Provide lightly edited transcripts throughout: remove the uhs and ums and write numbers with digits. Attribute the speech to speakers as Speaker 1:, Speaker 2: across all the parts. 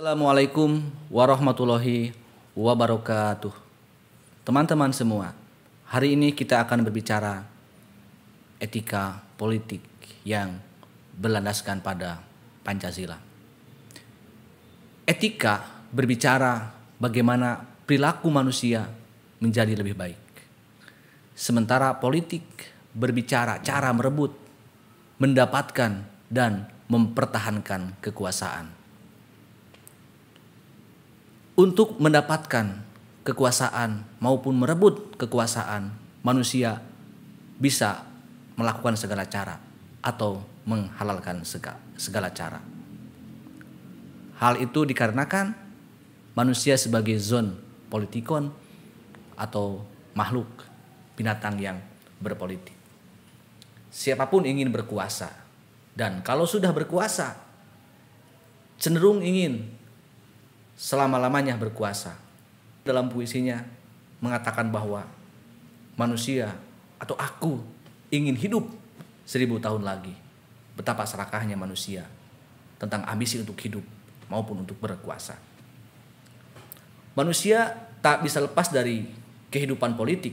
Speaker 1: Assalamualaikum warahmatullahi wabarakatuh. Teman-teman semua, hari ini kita akan berbicara etika politik yang berlandaskan pada Pancasila. Etika berbicara bagaimana perilaku manusia menjadi lebih baik. Sementara politik berbicara cara merebut, mendapatkan, dan mempertahankan kekuasaan. Untuk mendapatkan kekuasaan maupun merebut kekuasaan, manusia bisa melakukan segala cara atau menghalalkan segala cara. Hal itu dikarenakan manusia sebagai zon politikon atau makhluk binatang yang berpolitik. Siapapun ingin berkuasa, dan kalau sudah berkuasa cenderung ingin selama-lamanya berkuasa. Dalam puisinya mengatakan bahwa manusia atau aku ingin hidup 1000 tahun lagi. Betapa serakahnya manusia tentang ambisi untuk hidup maupun untuk berkuasa. Manusia tak bisa lepas dari kehidupan politik.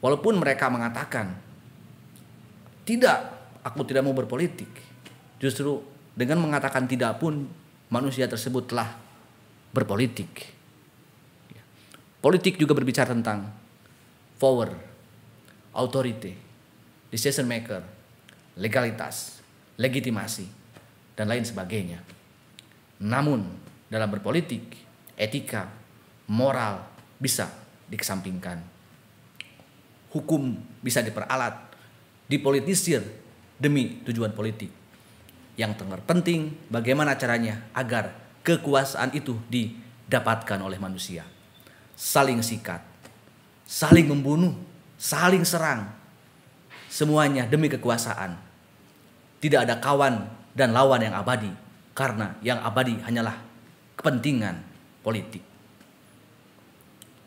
Speaker 1: Walaupun mereka mengatakan, tidak, aku tidak mau berpolitik. Justru dengan mengatakan tidak pun manusia tersebut telah berpolitik. Politik juga berbicara tentang power, authority, decision maker, legalitas, legitimasi, dan lain sebagainya. Namun dalam berpolitik, etika, moral bisa dikesampingkan. Hukum bisa diperalat, dipolitisir demi tujuan politik. Yang terpenting bagaimana caranya agar kekuasaan itu didapatkan oleh manusia. Saling sikat, saling membunuh, saling serang. Semuanya demi kekuasaan. Tidak ada kawan dan lawan yang abadi, karena yang abadi hanyalah kepentingan politik.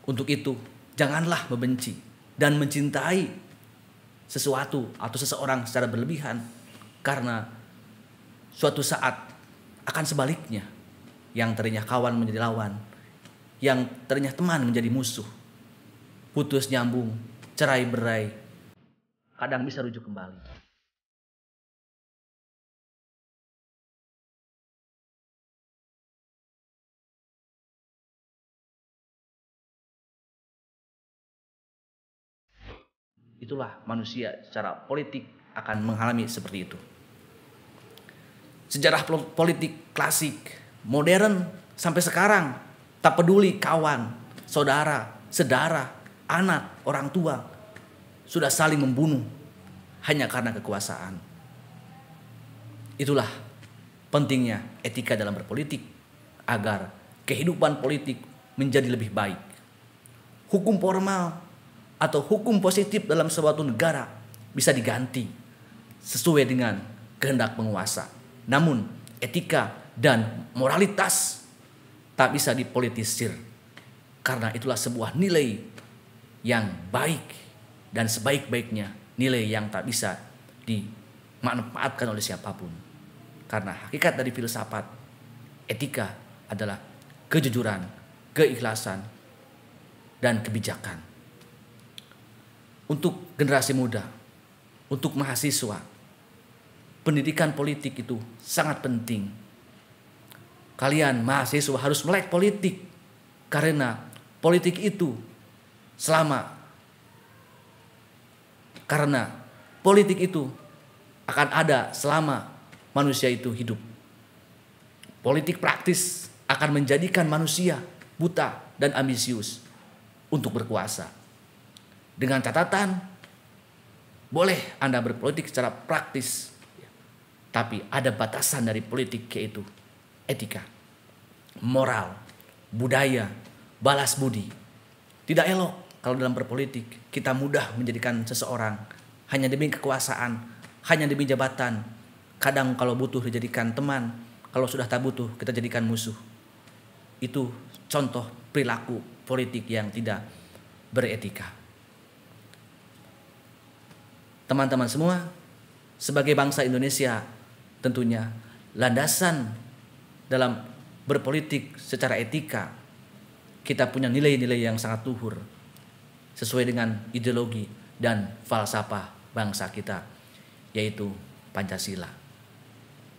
Speaker 1: Untuk itu, janganlah membenci dan mencintai sesuatu atau seseorang secara berlebihan, karena suatu saat akan sebaliknya, yang tadinya kawan menjadi lawan, yang tadinya teman menjadi musuh, putus nyambung, cerai berai, kadang bisa rujuk kembali. Itulah manusia secara politik akan mengalami seperti itu. Sejarah politik klasik, modern sampai sekarang, tak peduli kawan, saudara, sedara, anak, orang tua, sudah saling membunuh hanya karena kekuasaan. Itulah pentingnya etika dalam berpolitik agar kehidupan politik menjadi lebih baik. Hukum formal atau hukum positif dalam suatu negara bisa diganti sesuai dengan kehendak penguasa. Namun etika dan moralitas tak bisa dipolitisir, karena itulah sebuah nilai yang baik dan sebaik-baiknya nilai yang tak bisa dimanfaatkan oleh siapapun. Karena hakikat dari filsafat etika adalah kejujuran, keikhlasan, dan kebijakan. Untuk generasi muda, untuk mahasiswa, pendidikan politik itu sangat penting. Kalian mahasiswa harus melek politik, karena politik itu karena politik itu akan ada selama manusia itu hidup. Politik praktis akan menjadikan manusia buta dan ambisius untuk berkuasa. Dengan catatan, boleh Anda berpolitik secara praktis, tapi ada batasan dari politik, yaitu etika, moral, budaya, balas budi. Tidak elok kalau dalam berpolitik kita mudah menjadikan seseorang hanya demi kekuasaan, hanya demi jabatan. Kadang kalau butuh dijadikan teman, kalau sudah tak butuh kita jadikan musuh. Itu contoh perilaku politik yang tidak beretika. Teman-teman semua, sebagai bangsa Indonesia, tentunya landasan dalam berpolitik secara etika, kita punya nilai-nilai yang sangat luhur sesuai dengan ideologi dan falsafah bangsa kita, yaitu Pancasila.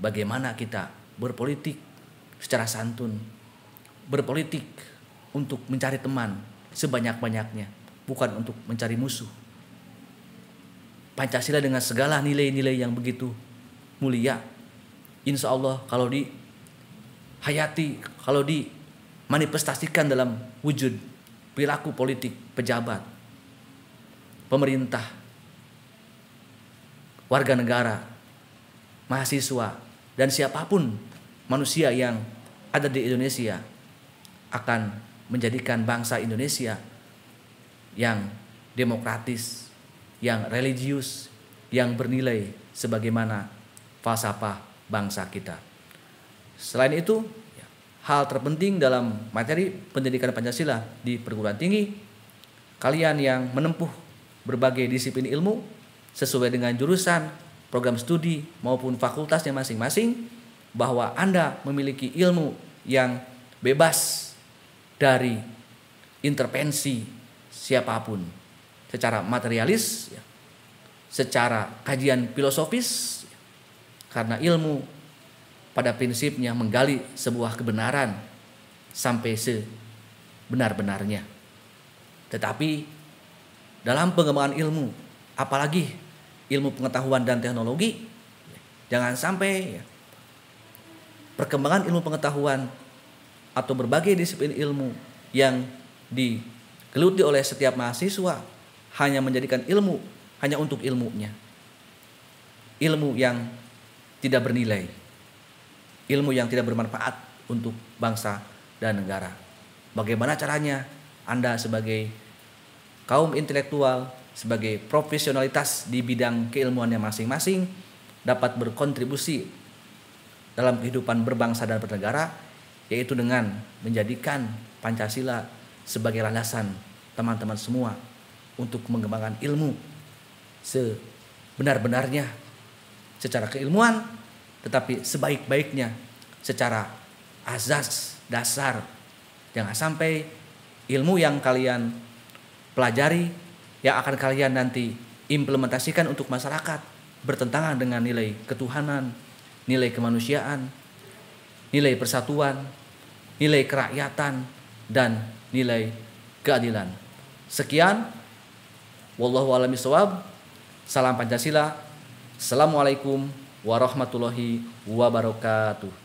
Speaker 1: Bagaimana kita berpolitik secara santun, berpolitik untuk mencari teman sebanyak-banyaknya, bukan untuk mencari musuh. Pancasila dengan segala nilai-nilai yang begitu mulia, insya Allah kalau dihayati, kalau dimanifestasikan dalam wujud perilaku politik pejabat, pemerintah, warga negara, mahasiswa, dan siapapun manusia yang ada di Indonesia, akan menjadikan bangsa Indonesia yang demokratis, yang religius, yang bernilai sebagaimana falsafah bangsa kita. Selain itu, hal terpenting dalam materi pendidikan Pancasila di perguruan tinggi, kalian yang menempuh berbagai disiplin ilmu sesuai dengan jurusan, program studi maupun fakultasnya masing-masing, bahwa Anda memiliki ilmu yang bebas dari intervensi siapapun, secara materialis, secara kajian filosofis, karena ilmu pada prinsipnya menggali sebuah kebenaran sampai sebenar-benarnya. Tetapi dalam pengembangan ilmu, apalagi ilmu pengetahuan dan teknologi, jangan sampai perkembangan ilmu pengetahuan atau berbagai disiplin ilmu yang digeluti oleh setiap mahasiswa hanya menjadikan ilmu hanya untuk ilmunya, ilmu yang tidak bernilai, ilmu yang tidak bermanfaat untuk bangsa dan negara. Bagaimana caranya Anda sebagai kaum intelektual, sebagai profesionalitas di bidang keilmuannya masing-masing dapat berkontribusi dalam kehidupan berbangsa dan bernegara, yaitu dengan menjadikan Pancasila sebagai landasan teman-teman semua untuk mengembangkan ilmu sebenar-benarnya secara keilmuan, tetapi sebaik-baiknya secara azas dasar. Jangan sampai ilmu yang kalian pelajari, yang akan kalian nanti implementasikan untuk masyarakat, bertentangan dengan nilai ketuhanan, nilai kemanusiaan, nilai persatuan, nilai kerakyatan, dan nilai keadilan. Sekian, wallahu a'lam bishawab. Salam Pancasila. Assalamualaikum warahmatullahi wabarakatuh.